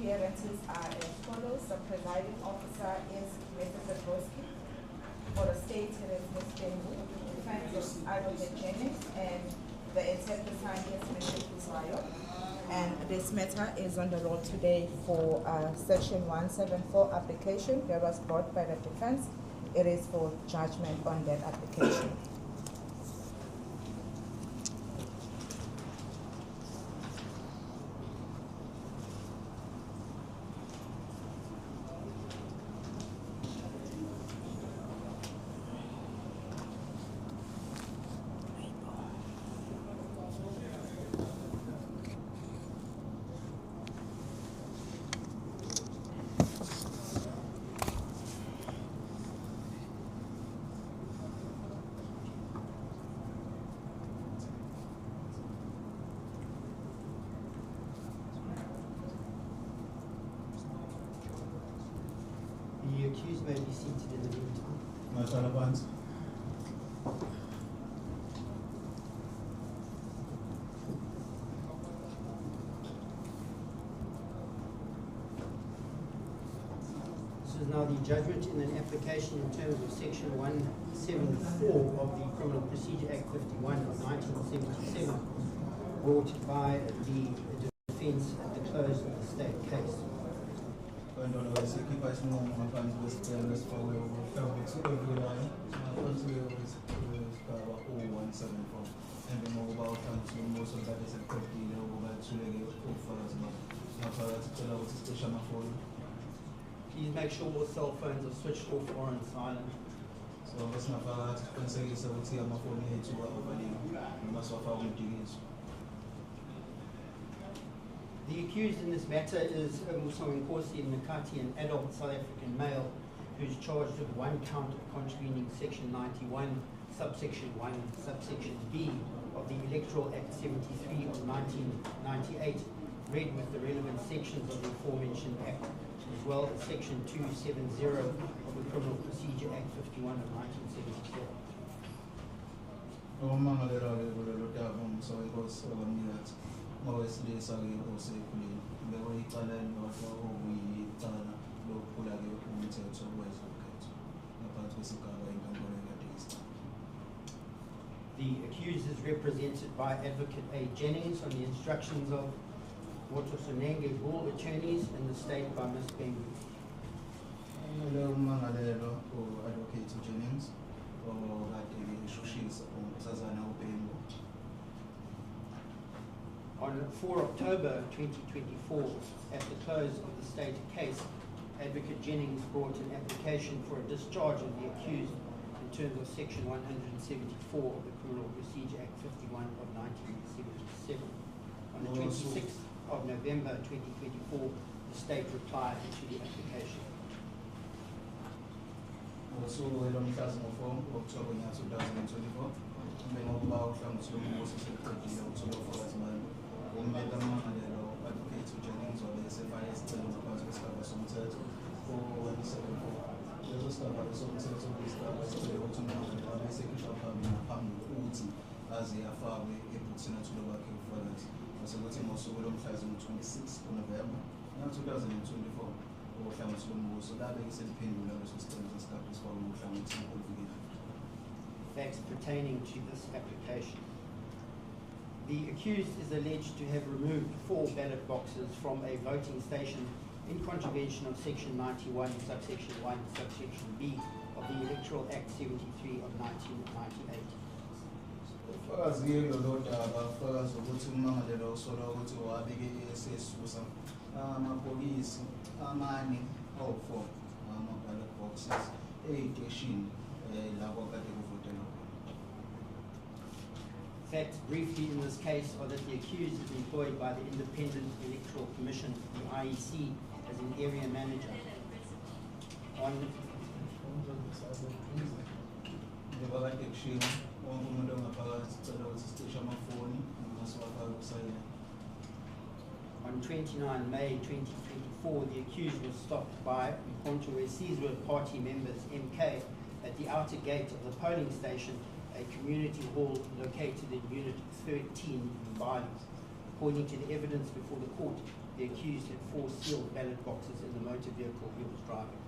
appearances are as follows. The presiding officer is Mr. Zabrowski. For the state, it is Ms. Bengu. Defense is Advocate Jennings, and the interpreter is Mr. Kusayo. And this matter is on the roll today for Section 174 application that was brought by the defense. It is for judgment on that application. The accused may be seated in the meantime. Marshal Abans. This is now the judgment in an application in terms of Section 174 of the Criminal Procedure Act 51 of 1977, brought by the defence at the close of the state case. Please make sure all cell phones are switched off or on silent. The accused in this matter is Msawenkosi Mnikathi, an adult South African male who is charged with one count of contravening Section 91, subsection 1, subsection B of the Electoral Act 73 of 1998, read with the relevant sections of the aforementioned Act, as well as Section 270 of the Criminal Procedure Act 51 of 1977. The accused is represented by Advocate A. Jennings on the instructions of Motosonenge Bull attorneys in the state by Ms. Bengu. Advocate Jennings. On 4 October 2024, at the close of the state case, Advocate Jennings brought an application for a discharge of the accused in terms of Section 174 of the Criminal Procedure Act 51 of 1977. On the 26th of November 2024, the state replied to the application. Also, we don't have no form of October 2024. Men of about from to Moses October 1st, man. We made them advocate to Jennings or the SFIS telling the council to some church for 174. There's a stuff at the some church of this stuff as the automatic and the execution having a family OT as they are far away able to the back in further. So, what's also we don't have 26th of November, now 2024. So that is a pain with other systems and stuff as well. Facts pertaining to this application. The accused is alleged to have removed 4 ballot boxes from a voting station in contravention of Section 91, subsection 1, subsection B of the Electoral Act 73 of 1998. As we know, first, go to Mamma, also go to our big ASS, police, money, all for ballot boxes, education, Facts briefly in this case are that the accused is employed by the Independent Electoral Commission, the IEC, as an area manager. On On 29 May 2024, the accused was stopped by Msawenkosi party members MK at the outer gate of the polling station, a community hall located in Unit 13 in Bali. According to the evidence before the court, the accused had 4 sealed ballot boxes in the motor vehicle he was driving.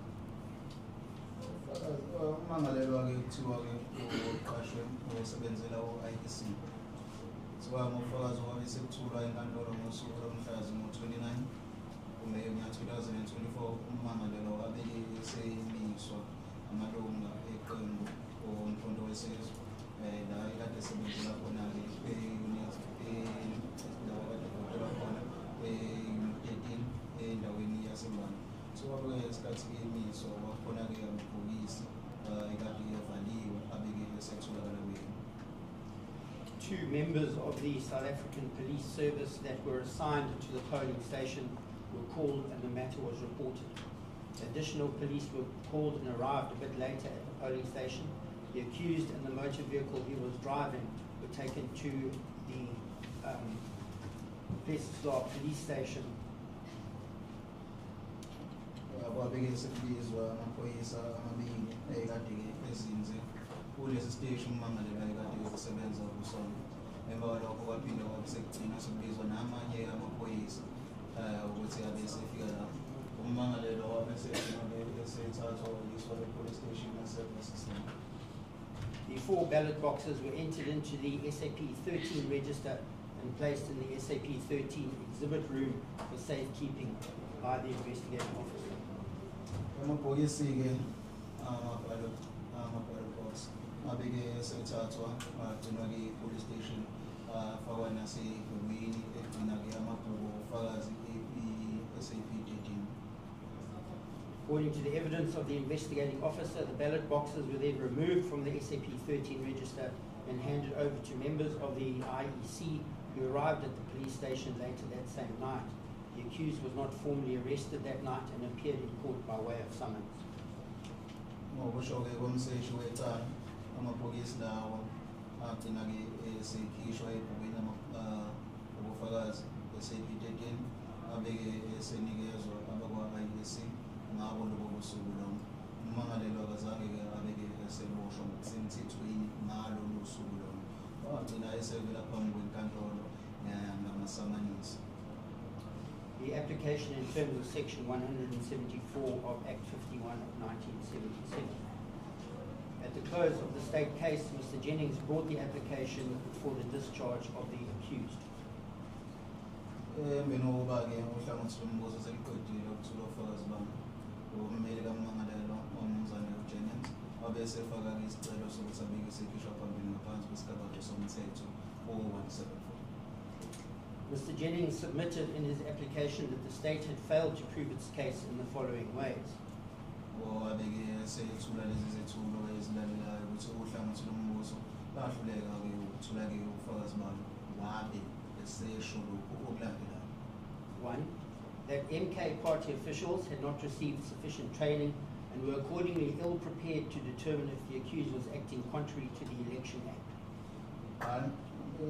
Umangalelwa-ke kuthiwa-ke uqashwe osebenzela u-IEC. Kuthiwa ngofakazi owabe sekuthulwa enkantolo ngosuku lomhla zingo-29 kuMeyi ngonyaka 2024, umangalelwa wabe esemiswa amalunga eqembu omkhonto wesizwe la ekade esebenzela khona-ke endaweni yaseMbana. So kwabe isikhathi emiswa wakhona-ke amabhokisi ekade evaliwe abeke esetholakala kwena. 2 members of the South African Police Service that were assigned to the polling station were called and the matter was reported. Additional police were called and arrived a bit later at the polling station. The accused and the motor vehicle he was driving were taken to the Pietermaritzburg police station. Kwabeke sekubizwa amaphoyisa amabili ekade-ke ezinze kulesi siteshi ummangalelwa ekade yokusebenza kusona. Emva kwalokho kwaphinde kwabe sekugcina sekubizwa namanye amaphoyisa ukuthi abe esefika lapho. Ummangalelwa wabe esethathwa uyiswa e-police station yase-Mnikathi. The 4 ballot boxes were entered into the SAP 13 register and placed in the SAP 13 exhibit room for safekeeping by the investigating officer. Amabhokisi-ke ama-ballot box abeke esethathwa agcinwa-ke i-police station afakwa nasegwemini egcina-ke amabhuku ofakazi e-SAP 13. According to the evidence of the investigating officer, the ballot boxes were then removed from the SAP 13 register and handed over to members of the IEC who arrived at the police station later that same night. The accused was not formally arrested that night and appeared in court by way of summons. Ngokusho-ke komseshi wecala, amabhokisi lawo agcina-ke esekhishwa ebhukwini ubufakazi e-SAP 13 abeke esenikezwa abakwa-IEC ngabo lobo busuku lonke. Ummangalelwa akazange-ke abeke eseboshwa ngokusemthethweni ngalolu suku lonke. Wagcina esevela phambi kwenkantolo ngamasamanisi. The application in terms of Section 174 of Act 51 of 1977. At the close of the state case, Mr. Jennings brought the application for the discharge of the accused. Benoba-ke uhlangothi lombuso seliqedile ukuthula ubufakazi bami. Ummeli kammangalelwa uMnumzane Jennings wabe esefaka-ke isicelo sokuthi abike isekhishwa phambili ngaphansi kwesigabazo somthetho o-174. Mr. Jennings submitted in his application that the state had failed to prove its case in the following ways. Wabeke esethula lezi zethulo ezilandelayo ukuthi uhlangothi lombuso lahluleka-ke ukuthula-ke ubufakazi balo wabe esesho lokhu okulandelayo. 1. That MK party officials had not received sufficient training and were accordingly ill prepared to determine if the accused was acting contrary to the Election Act.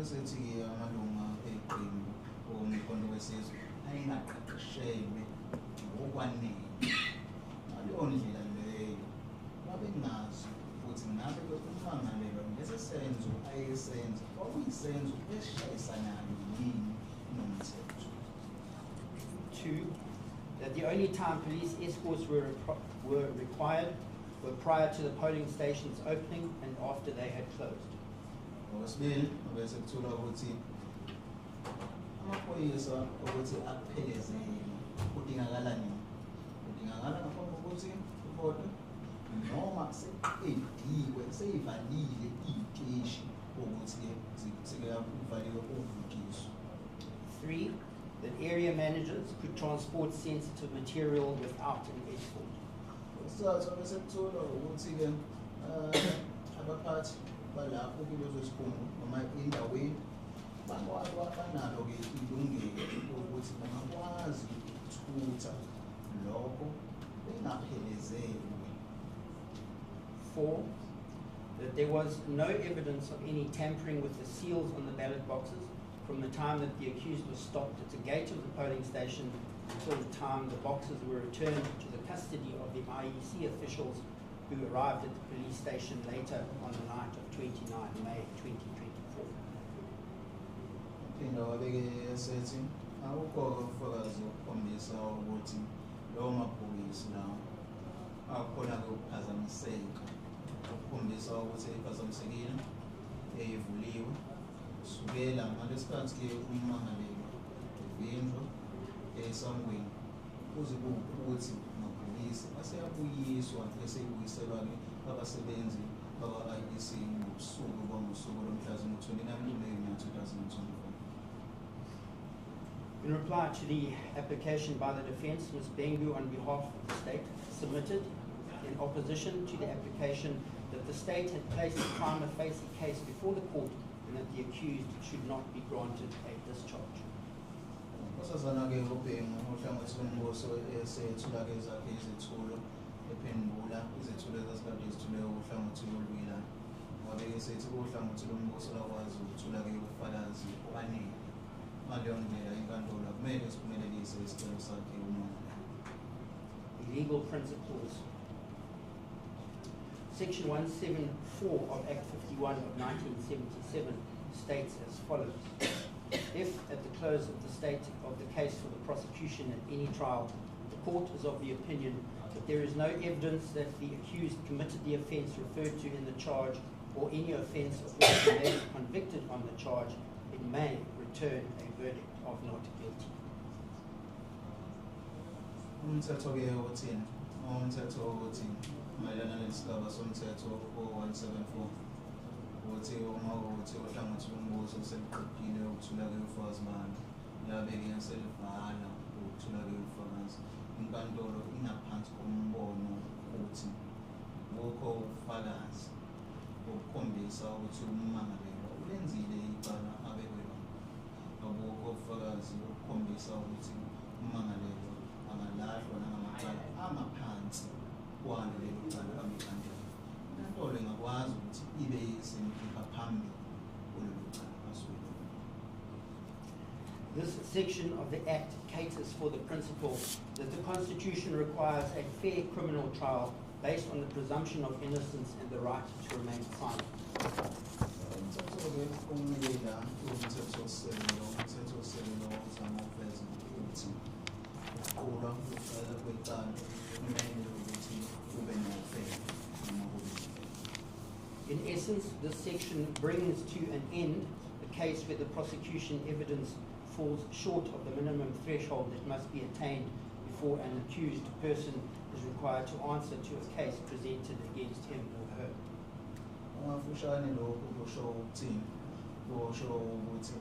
Sethi amalunga eqembu omkhonto wesizwe ayengaqeqeshelwe ngokwanele ngaleyo ndlela leyo babengazi ukuthi ngabe ummangalelwa lesi senzo ayesenza kwakuyisenzo esishayisanayo yini nomthetho. 2. That the only time police escorts were required were prior to the polling station's opening and after they had closed. Okwesibili bese kuthola ukuthi amaphoyisa ukuthi aphelezele kudingakala nini. Kudingakala ngaphambi kokuthi ivote noma seqediwe seyivalile iy'teshi ukuthi-ke sekuvaliwe uvukiso. 3. That area managers could transport sensitive material without an escort. Isizathu bese kuthola ukuthi-ke abaphathi balapho kulezo sikhungo noma endaweni banalo-ke ilungelo ukuthi bangakwazi ukuthutha lokho bengaphelezeli. 4. That there was no evidence of any tampering with the seals on the ballot boxes from the time that the accused was stopped at the gate of the polling station until the time the boxes were returned to the custody of the IEC officials who arrived at the police station later on the night of 29 May 2024. waphinda wabeke esethi awukho ubufakazi obukhombisa ukuthi lawo mabhokisi lawo akhona-ke ukuphazamiseka okukhombisa ukuthi iphazamisekile eyivuliwe kusukela ngalesikhathi-ke ummangalelwa evinjwa esangweni kuze ukuthi amabhokisi aseyabuyiswa eseyibuyiselwa-ke abasebenzi bakwa-IEC ngobusuku bangosuku lomhla zingu-29 Meyi 2024. In reply to the application by the defence, Ms. Bengu, on behalf of the state, submitted in opposition to the application that the state had placed a prima facie case before the court and that the accused should not be granted a discharge. Osazana-ke uBhengu ohlangothi lombuso esethula-ke zakhe izethulo ephendula izethulo ezasikade zithuleke uhlangothi lolwila wabeke esethi uhlangothi lombuso lakwazi ukuthula-ke ubufakazi obanele. Ngaleyo ndlela inkantolo akumele siphumelelise isicelo sakhe umongameli. Legal principles. Section 174 of Act 51 of 1977 states as follows. If, at the close of the case for the prosecution at any trial, the court is of the opinion that there is no evidence that the accused committed the offence referred to in the charge or any offence of which he may be convicted on the charge, it may return a verdict of not guilty. Umthetho-ke uthini? Umthetho uthi mayelana nesigaba somthetho 4174 ukuthi uma ukuthi uhlangothi lombuso seliqedile ukuthula-ke ubufakazi balo labeke selivala ukuthula-ke ubufakazi, inkantolo ingaphansi kombono ukuthi bukho ubufakazi obukhombisa ukuthi ummangalelwa ulenzile icala abekwe lona, abukho ubufakazi obukhombisa ukuthi ummangalelwa angalahlwa nangamacala angaphansi kwalo lelo cala abenkantolo. Inkantolo ingakwazi ukuthi ibe isemkhipha phambili kulelo cala asuke. This section of the Act caters for the principle that the Constitution requires a fair criminal trial based on the presumption of innocence and the right to remain silent. Umthetho-ke umile umthetho-sisekelo uzama ukuveza ukuthi ukuqulwa ukuqala kwecala kumele ukuthi kube no-fair noma kube. In essence, this section brings to an end the case where the prosecution evidence falls short of the minimum threshold that must be attained before an accused person is required to answer to a case presented against him or her. Ungafushane lokhu kusho ukuthini? Kusho ukuthi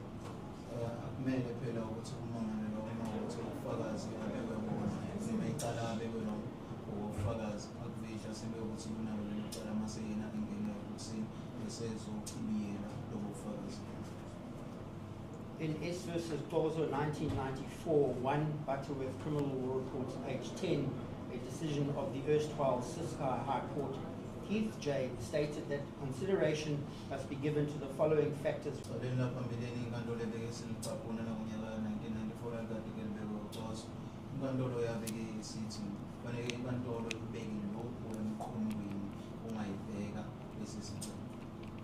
akumele phela ukuthi ummangalelwa uma ukuthi ubufakazi abekwe bona noma icala abekwe lona ubufakazi akuvihla sebe ukuthi kunalo lelo cala mase yena ingene ukuthi besezochibiyela lobo bufakazi. In S versus Clause 1994, 1 Butterworth Criminal Law Report, page 10, a decision of the erstwhile Siscar High Court, Heath J. stated that consideration must be given to the following factors.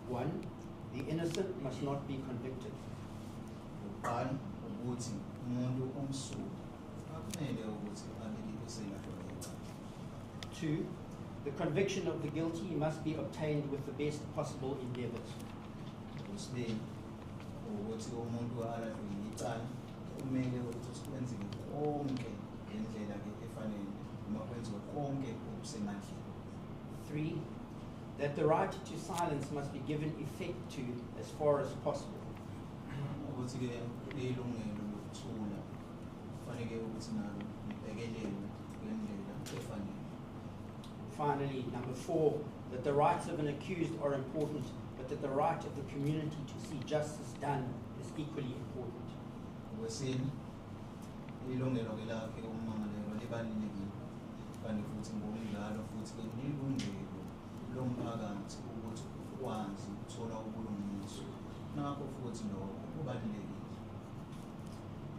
One, the innocent must not be convicted. Two, the conviction of the guilty must be obtained with the best possible endeavors. Three, that the right to silence must be given effect to as far as possible. Finally, number 4, that the rights of an accused are important, but that the right of the community to see justice done is equally important.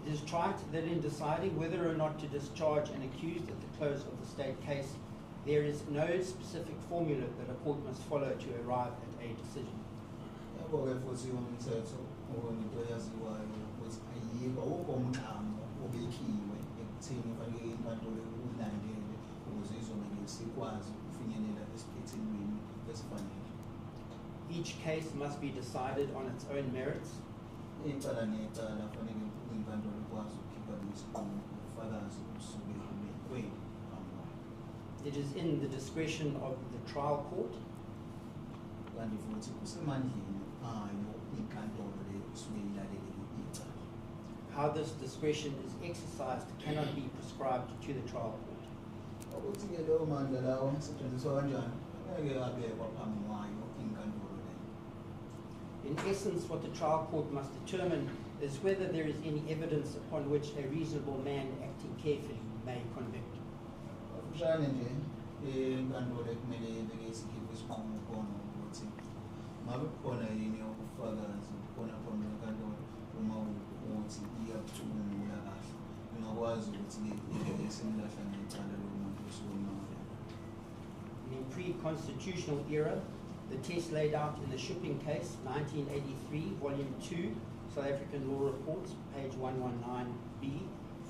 It is trite that in deciding whether or not to discharge an accused at the close of the state case, there is no specific formula that a court must follow to arrive at a decision. yiko awukho umthamo obekiwe ekutheni kufanele inkantolo ulandele ukuze izomele sikwazi ukufinyelela esiphethilweni esifanele. Each case must be decided on its own merits. Icala necala kufanele inkantolo ikwazi ukukhipha isinqumo ubufakazi obusuke bubekwe. It is in the discretion of the trial court Kanti futhi kusemandleni ayo inkantolo le isuke ilalele icala. how this discretion is exercised cannot be prescribed to the trial court. Ukuthi-ke leyo mandla lawo asetshenziswa kanjani angeke abekwa phambi kwayo inkantolo le. In essence, what the trial court must determine is whether there is any evidence upon which a reasonable man acting carefully may convict. Kafushane nje inkantolo ekumele ibeke isikhipho isinqumo khona ukuthi ngabe kukhona yini ubufakazi khona khona inkantolo uma ukuthi iyakucubungula kahle ingakwazi ukuthi ibeke isimlahla ngecala lomuntu osuke emangele. In the pre-constitutional era, the test laid out in the shipping case, 1983, volume 2, South African Law Reports, page 119b,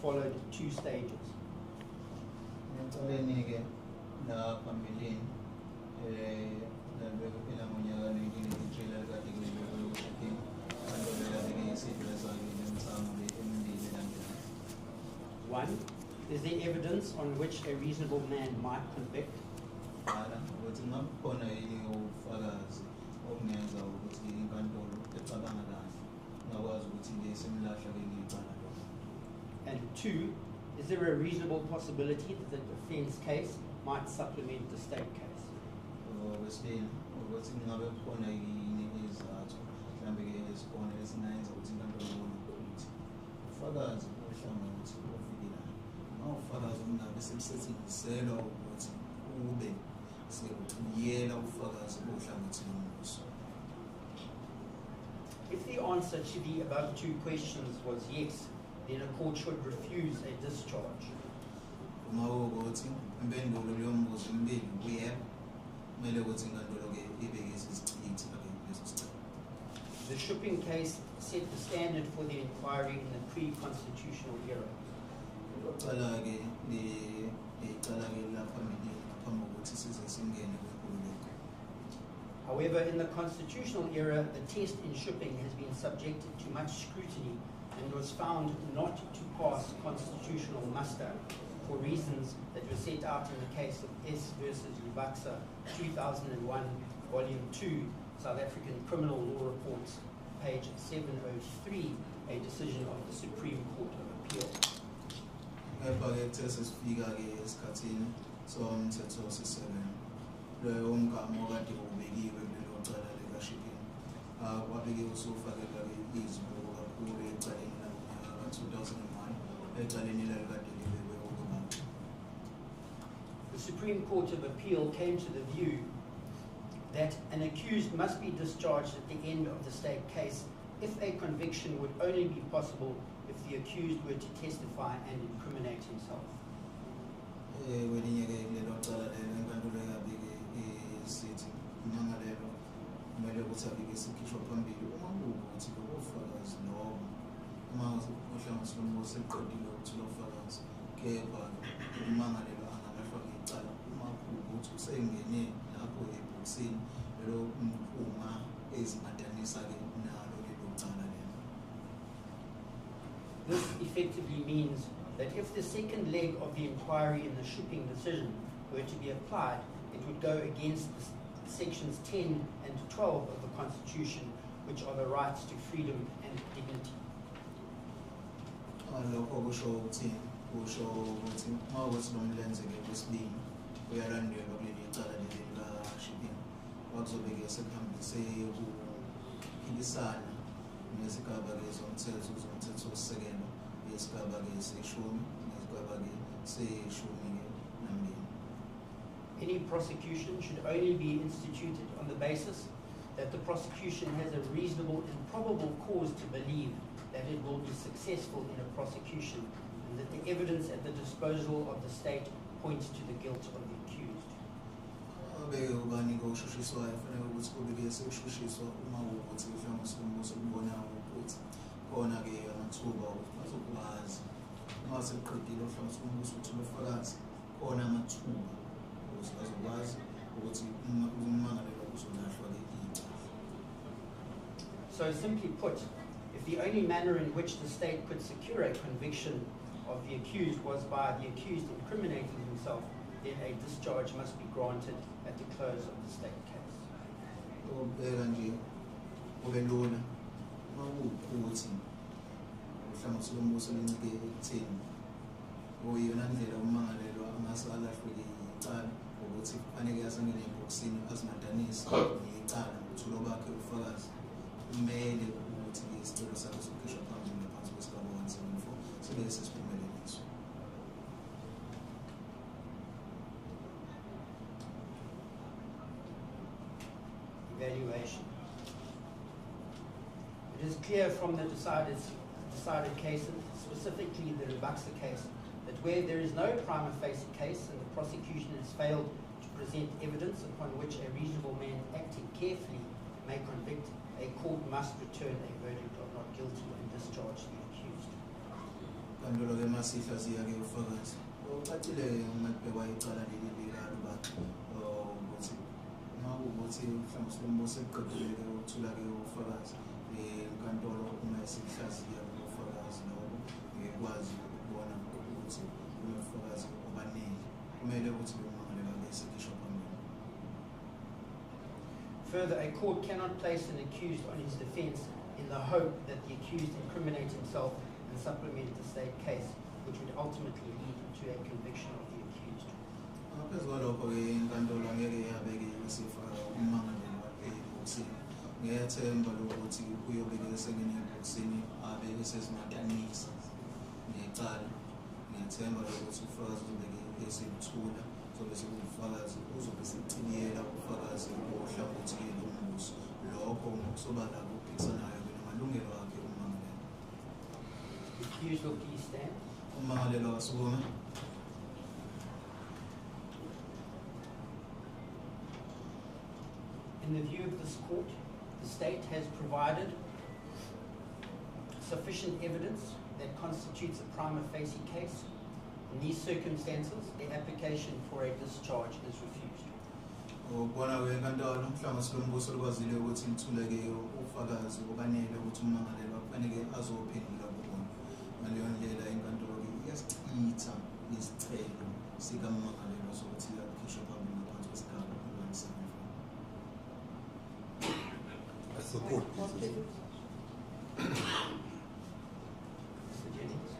followed 2 stages. Ecaleni-ke la phambilini elangonyaka 1983 lalikade kulelo lokushipping inkantolo yabeke isidlezake nemithamo le emibili elandelayo. 1. Is there evidence on which a reasonable man might convict? Qala ukuthi ngabe kukhona yini ubufakazi okungenza ukuthi inkantolo ecabanga kahle ingakwazi ukuthi isimlahla ngecala lo. And 2. Is there a reasonable possibility that the defense case might supplement the state case? Okwesibili ukuthi ngabe kukhona yini izathu mhlawumbe-ke esikhona esingayenza ukuthi inkantolo ibone ukuthi ufakazi ohlangothi ofikelayo ufakazi okungabe sebusethenziselwa ukuthi ube sekuyela ufakazi ohlangothini lombuso. If the answer to the above 2 questions was yes, then a court should refuse a discharge. Uma ukuthi impendulo leyo mbuzo emibili uyebo kumele ukuthi inkantolo-ke ibeke isicithi leso sicelo. The shipping case set the standard for the inquiry in the pre-constitutional era. Oqala-ke icala-ke laphambili ngaphambi kokuthi size singene kwenkululeko. However, in the constitutional era, the test in shipping has been subjected to much scrutiny and was found not to pass constitutional muster for reasons that were set out in the case of S versus Lubaksa, 2001, volume 2, South African Criminal Law Reports, page 703, a decision of the Supreme Court of Appeal. Kepha-ke kuthe sesifika-ke esikhathini somthethosisekelo loyo umgamo okade ubekiwe kulelo cala lika-shipping wabeke usufakeka-ke izibuko kakhulu ecaleni langonyaka ka-2001 ecaleni lalikade libekwe ukubamba. The Supreme Court of Appeal came to the view that an accused must be discharged at the end of the state case if a conviction would only be possible if the accused were to testify and incriminate himself. Kwelinye-ke kulelo cala lelo inkantolo yabike isithi umangalelo kumele ukuthi abike isikhishwa phambili uma kuwukuthi lobo bufakazi lobo uma uhlangothi lombuso eqedile ukuthola ubufakazi kepha umangalelo angalahlwa ngecala uma kuwukuthi usengene lapho ebhokisini lelo mphunga ezimadanisa-ke nalo lelo cala lelo. This effectively means that if the second leg of the inquiry in the shipping decision were to be applied, it would go against the sections 10 and 12 of the Constitution, which are the rights to freedom and dignity. Lokho kusho ukuthini? Kusho ukuthi uma ukuthi nomlenze-ke kwesibili uyalandelwa kuleli cala leli lika-shipping wakuzobeke sekuhambise ukuphilisana nezigaba-ke zomthethosisekelo yesigaba-ke seshumi nesigaba-ke seshumi-ke nambili. Any prosecution should only be instituted on the basis that the prosecution has a reasonable and probable cause to believe that it will be successful in a prosecution and that the evidence at the disposal of the state points to the guilt of the accused. Abeke ubanika ushushiswayo kufanele ukuthi kubike sekushushiswa uma kuwukuthi uhlangothi lombuso lubonayo ukuthi khona-ke amathuba okuthi bazokwazi uma seqedile uhlangothi lombuso uthole ubufakazi khona amathuba ukuthi bazokwazi ukuthi ummangalelwa uzolahlwa-ke icala. So simply put, if the only manner in which the state could secure a conviction of the accused was by the accused incriminating himself, then a discharge must be granted at the close of the state case. Ukubheka nje kube lula uma kuwukuthi uhlangothi lombuso lincike ekutheni oyiyona ndlela ummangalelwa angase alahlwe-ke icala ukuthi kufanele asangene ebhokisini azimadanise necala ukuthola bakhe ubufakazi kumele ukuthi-ke isicelo sakhe sokukhishwa phambili ngaphansi kwesigaba 174 sibe sesiphumeleliswa. Evaluation. It is clear from the decided cases, specifically the Rubaxa case, that where there is no prima facie case and the prosecution has failed to present evidence upon which a reasonable man acting carefully may convict, a court must return a verdict of not guilty and discharge the accused. Kandulo-ke masihlaziya-ke ubufakazi ucacile umabhekwa icala leli likaluba ukuthi uma kuwukuthi mhlawumbe silombuso ekuqedile-ke ukuthola-ke ubufakazi inkantolo uma isihlaziya-ke ubufakazi lobo ikwazi ukubona ukuthi kunobufakazi obaningi kumele ukuthi ummangalelwa-ke esekhishwa phambili. Further, a court cannot place an accused on his defense in the hope that the accused incriminates himself and supplement the state case, which would ultimately lead to a conviction of the accused. Ngaphezu kwalokho-ke inkantolo angeke yabeke isifaka ummangalelwa ebhokisini. Ngiyethemba lokuthi uyobeke esengene ebhokisini abe esezimadanisa necala. Ngiyethemba lokuthi ubufakazi uzobeke esebuthula zobe sekubufakazi uzobe secibiyela ubufakazi bohlangothi lombuso. Lokho ngokusobala kuphikisanayo namalungelo akhe ummangalelwa. The accused will please stand. Ummangalelwa wasukume. In the view of this court, the state has provided sufficient evidence that constitutes a prima facie case. In these circumstances, the application for a discharge is refused. Ukubona kwenkantolo uhlangothi lombuso lukwazile ukuthi lithule-ke ubufakazi obanele ukuthi ummangalelwa kufanele azophendula kubona. Ngaleyo ndlela inkantolo-ke iyasichitha isicelo sikammangalelwa sokuthi akhishwe phambili ngaphansi kwesigaba 174. I support this. Mr. Jennings,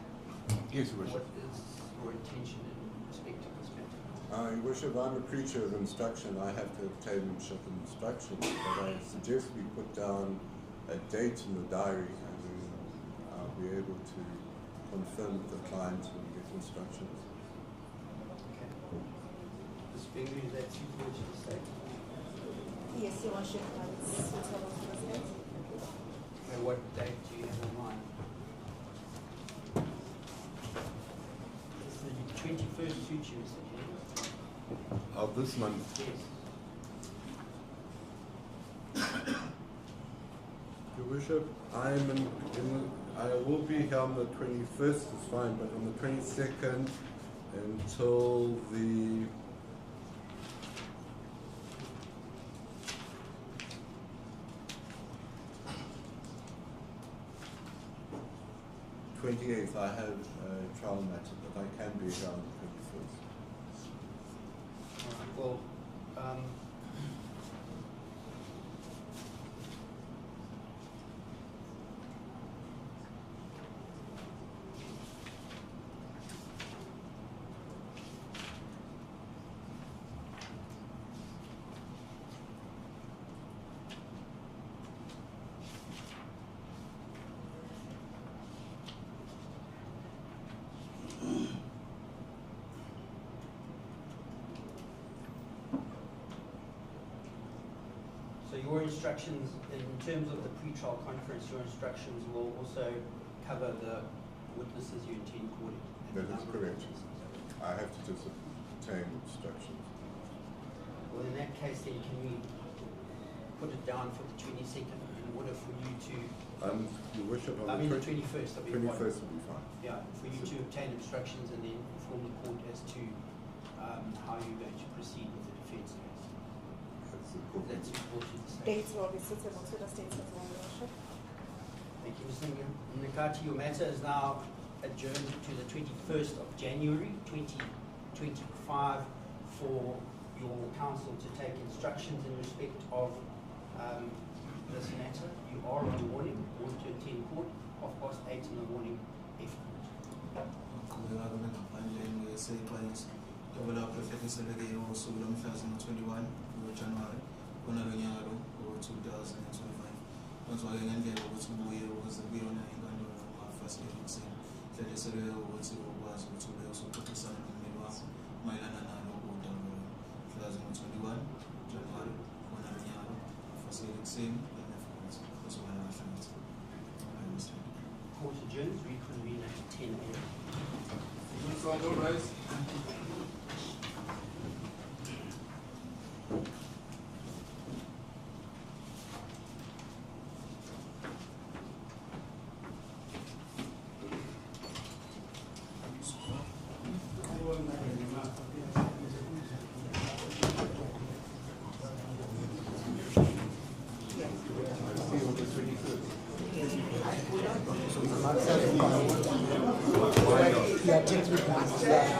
Yes, Your Worship. what is your intention in respect to this matter? Your Worship, I'm a preacher of instruction. I have to obtain certain instructions, but I suggest we put down a date in the diary and I'll be able to confirm with the client when we get instructions. Okay. Ms. Bingley, is that suitable to the state? Yes, Your Worship, that's suitable for the state. Okay, what date do you have in mind? Is the 21st suit you, Mr. Jennings? Of this month, Yes. Your Worship, I will be here on the 21st, is fine, but on the 22nd until the 28th, I have a trial matter, but I can be here on the 21st. All right, well, so your instructions, in terms of the pre-trial conference, your instructions will also cover the witnesses you intend calling. and the That is number of correct. witnesses. I have to just obtain instructions. Well, in that case, then can we put it down for the 22nd in order for you to, Your worship, I mean the 21st, I beg your pardon. 21st will be fine. Yeah, for you to obtain instructions and then inform the court as to how you're going to proceed with the defense case. That's important. That's important to the state. Dates will be suitable to the states as well, Your Worship. Thank you, Mr. Mnikathi. Your matter is now adjourned to the 21st of January 2025 for your counsel to take instructions in respect of this matter. You are on warning, warned to attend court, 8:30 in the morning, F court. Qhubeka-ke ngaphandle nge-sailpoints njengoba lapho efekiseleke ngosuku lomhla zino-21 January kunabe nyaka lo ngo-2025 kwenziwa-ke ngendlela ukuthi ubuye ukuze kuyona inkantolo ngafasiteli ekuseni hleliselwe ukuthi ukwazi ukuthi ube usuxoxisana nommeli wakho mayelana nalokho udaba mhla zino-21 January kunabe nyaka lo ngafasiteli ekuseni and kuzoba nabahlanganisi. Court adjourns, reconvene at 10 a.m. All rise. Yeah,